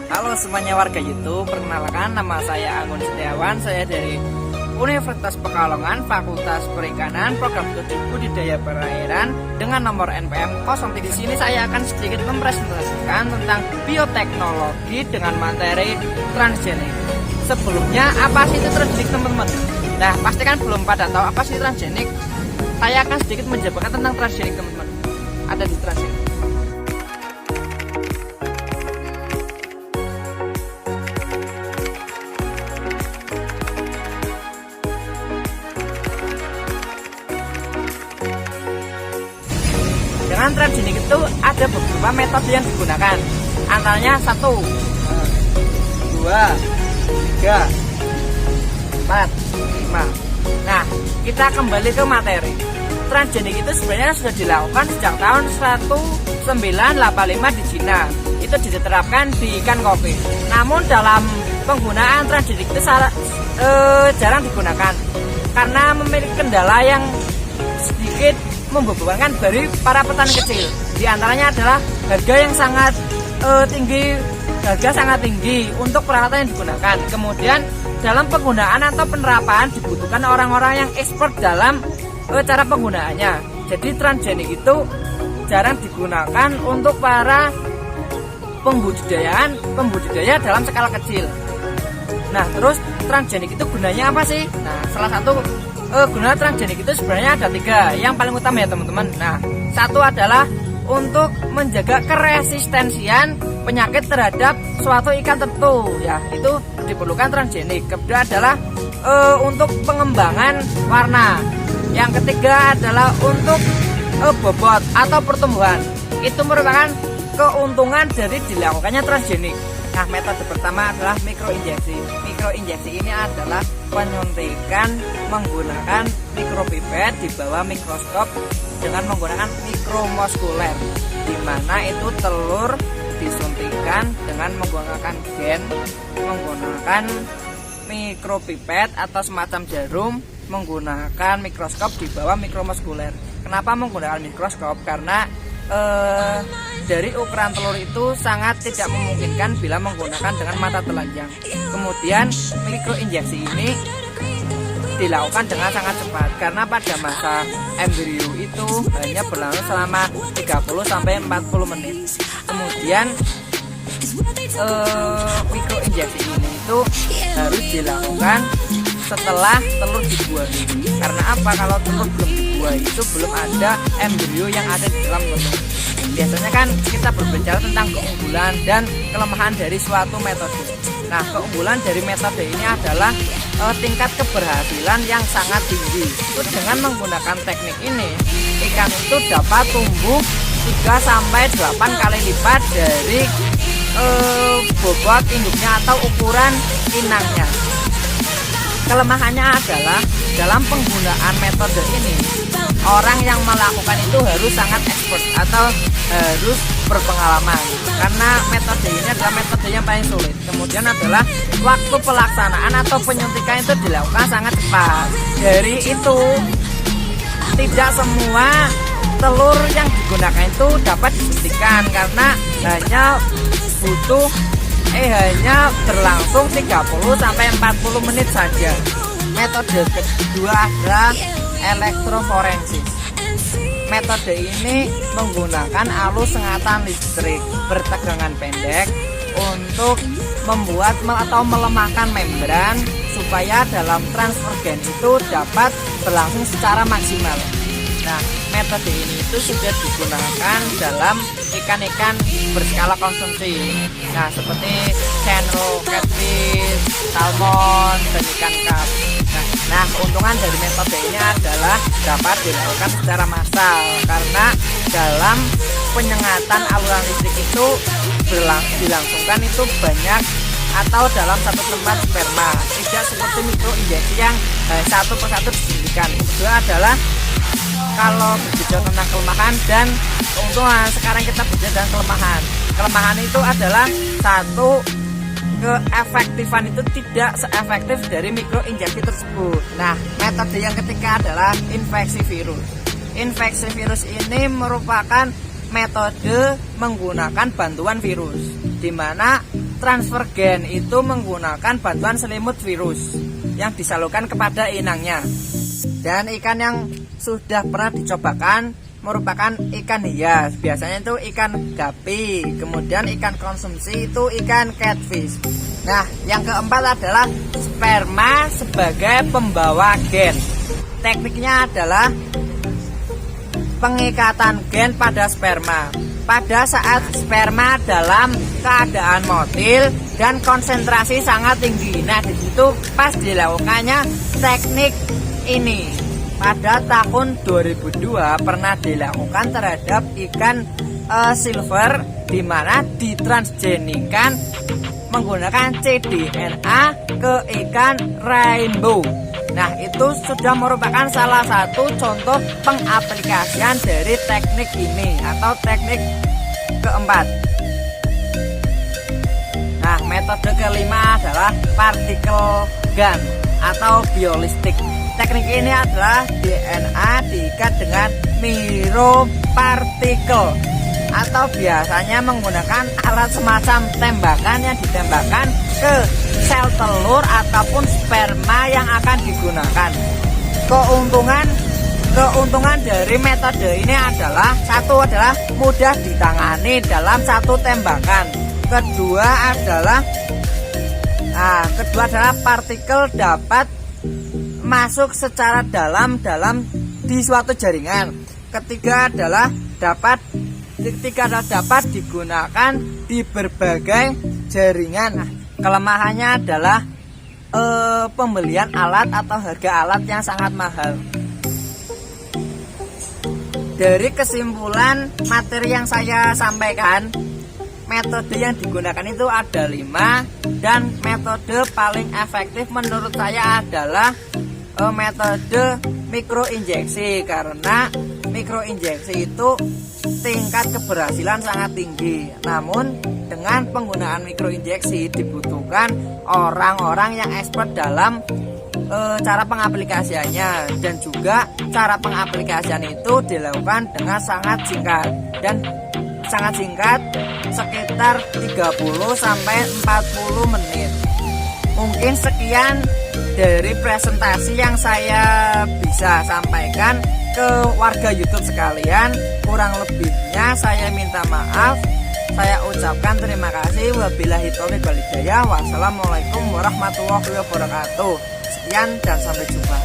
Halo semuanya warga YouTube, perkenalkan nama saya Anggun Setiawan, saya dari Universitas Pekalongan, Fakultas Perikanan, Program Studi Budidaya Perairan dengan nomor NPM 03. Di sini saya akan sedikit mempresentasikan tentang bioteknologi dengan materi transgenik. Sebelumnya, apa sih itu transgenik teman-teman? Nah, pasti kan belum pada tahu apa sih transgenik. Saya akan sedikit menjabarkan tentang transgenik teman-teman. Ada di transgenik. Dengan transgenik itu ada beberapa metode yang digunakan. Antaranya 1, 2, 3, 4, 5. Nah, kita kembali ke materi. Transgenik itu sebenarnya sudah dilakukan sejak tahun 1985 di Cina. Itu diterapkan di ikan kopi. Namun dalam penggunaan transgenik itu jarang digunakan karena memiliki kendala yang sedikit membebankan dari para petani kecil. Di antaranya adalah harga yang sangat tinggi untuk peralatan yang digunakan. Kemudian dalam penggunaan atau penerapan dibutuhkan orang-orang yang expert dalam cara penggunaannya. Jadi transgenik itu jarang digunakan untuk para pembudidaya dalam skala kecil. Nah, terus transgenik itu gunanya apa sih? Nah, salah satu guna transgenik itu sebenarnya ada 3 yang paling utama ya teman-teman. Nah, 1 adalah untuk menjaga keresistensian penyakit terhadap suatu ikan tertentu, ya itu diperlukan transgenik. Kedua adalah untuk pengembangan warna. Yang ketiga adalah untuk bobot atau pertumbuhan. Itu merupakan keuntungan dari dilakukannya transgenik. Nah, metode pertama adalah mikroinjeksi. Mikroinjeksi ini adalah penyuntikan menggunakan mikropipet di bawah mikroskop dengan menggunakan mikromuskuler, di mana itu telur disuntikan dengan menggunakan gen, menggunakan mikropipet atau semacam jarum, menggunakan mikroskop di bawah mikromuskuler. Kenapa menggunakan mikroskop? Karena dari ukuran telur itu sangat tidak memungkinkan bila menggunakan dengan mata telanjang. Kemudian mikroinjeksi ini dilakukan dengan sangat cepat karena pada masa embrio itu hanya berlangsung selama 30-40 menit. Kemudian mikroinjeksi ini itu harus dilakukan setelah telur dibuahi. Karena apa? Kalau telur belum dibuahi itu belum ada embrio yang ada di dalam telur. Biasanya kan kita berbicara tentang keunggulan dan kelemahan dari suatu metode. Nah, keunggulan dari metode ini adalah tingkat keberhasilan yang sangat tinggi. Itu dengan menggunakan teknik ini, ikan itu dapat tumbuh 3-8 kali lipat dari bobot induknya atau ukuran inangnya. Kelemahannya adalah dalam penggunaan metode ini, orang yang melakukan itu harus sangat expert atau harus berpengalaman, karena metode ini adalah metode yang paling sulit. Kemudian adalah waktu pelaksanaan atau penyuntikan itu dilakukan sangat cepat. Dari itu tidak semua telur yang digunakan itu dapat disuntikan karena hanya berlangsung 30-40 menit saja. Metode kedua adalah elektroforensis. Metode ini menggunakan alus sengatan listrik bertegangan pendek untuk membuat atau melemahkan membran supaya dalam transfer gen itu dapat berlangsung secara maksimal. Nah, metode ini itu sudah digunakan dalam ikan-ikan berskala konsumsi. Nah, seperti channel, catfish, salmon, dan ikan kap. Nah, keuntungan dari metode ini adalah dapat dilakukan secara massal karena dalam penyengatan aliran listrik itu dilangsungkan itu banyak atau dalam satu tempat sperma, tidak seperti mikroinjeksi yang satu persatu disuntikan. Kedua adalah kalau berbicara tentang kelemahan dan keuntungan, sekarang kita berbicara tentang kelemahan. Kelemahan itu adalah 1, keefektifan itu tidak seefektif dari mikroinjeksi tersebut. Nah, metode yang ketiga adalah infeksi virus. Infeksi virus ini merupakan metode menggunakan bantuan virus, di mana transfer gen itu menggunakan bantuan selimut virus yang disalurkan kepada inangnya. Dan ikan yang sudah pernah dicobakan merupakan ikan hias, biasanya itu ikan gapi, kemudian ikan konsumsi itu ikan catfish. Nah, yang keempat adalah sperma sebagai pembawa gen. Tekniknya adalah pengikatan gen pada sperma. Pada saat sperma dalam keadaan motil dan konsentrasi sangat tinggi. Nah, di situ pas dilakukannya teknik ini. Pada tahun 2002 pernah dilakukan terhadap ikan silver, di mana ditransgenikan menggunakan cDNA ke ikan rainbow. Nah, itu sudah merupakan salah satu contoh pengaplikasian dari teknik ini atau teknik keempat. Nah, metode kelima adalah particle gun atau biolistik. Teknik ini adalah DNA diikat dengan miropartikel atau biasanya menggunakan alat semacam tembakan yang ditembakkan ke sel telur ataupun sperma yang akan digunakan. Keuntungan dari metode ini adalah satu adalah mudah ditangani dalam satu tembakan. Kedua adalah partikel dapat masuk secara dalam di suatu jaringan. Ketiga adalah dapat digunakan di berbagai jaringan. Nah, kelemahannya adalah pembelian alat atau harga alat yang sangat mahal. Dari kesimpulan materi yang saya sampaikan, metode yang digunakan itu ada 5, dan metode paling efektif menurut saya adalah metode mikroinjeksi, karena mikroinjeksi itu tingkat keberhasilan sangat tinggi. Namun dengan penggunaan mikroinjeksi dibutuhkan orang-orang yang expert dalam cara pengaplikasiannya, dan juga cara pengaplikasian itu dilakukan dengan sangat singkat sekitar 30-40 menit. Mungkin sekian dari presentasi yang saya bisa sampaikan ke warga YouTube sekalian. Kurang lebihnya saya minta maaf. Saya ucapkan terima kasih. Wabillahi taufiq wal hidayah. Wassalamualaikum warahmatullahi wabarakatuh. Sekian dan sampai jumpa.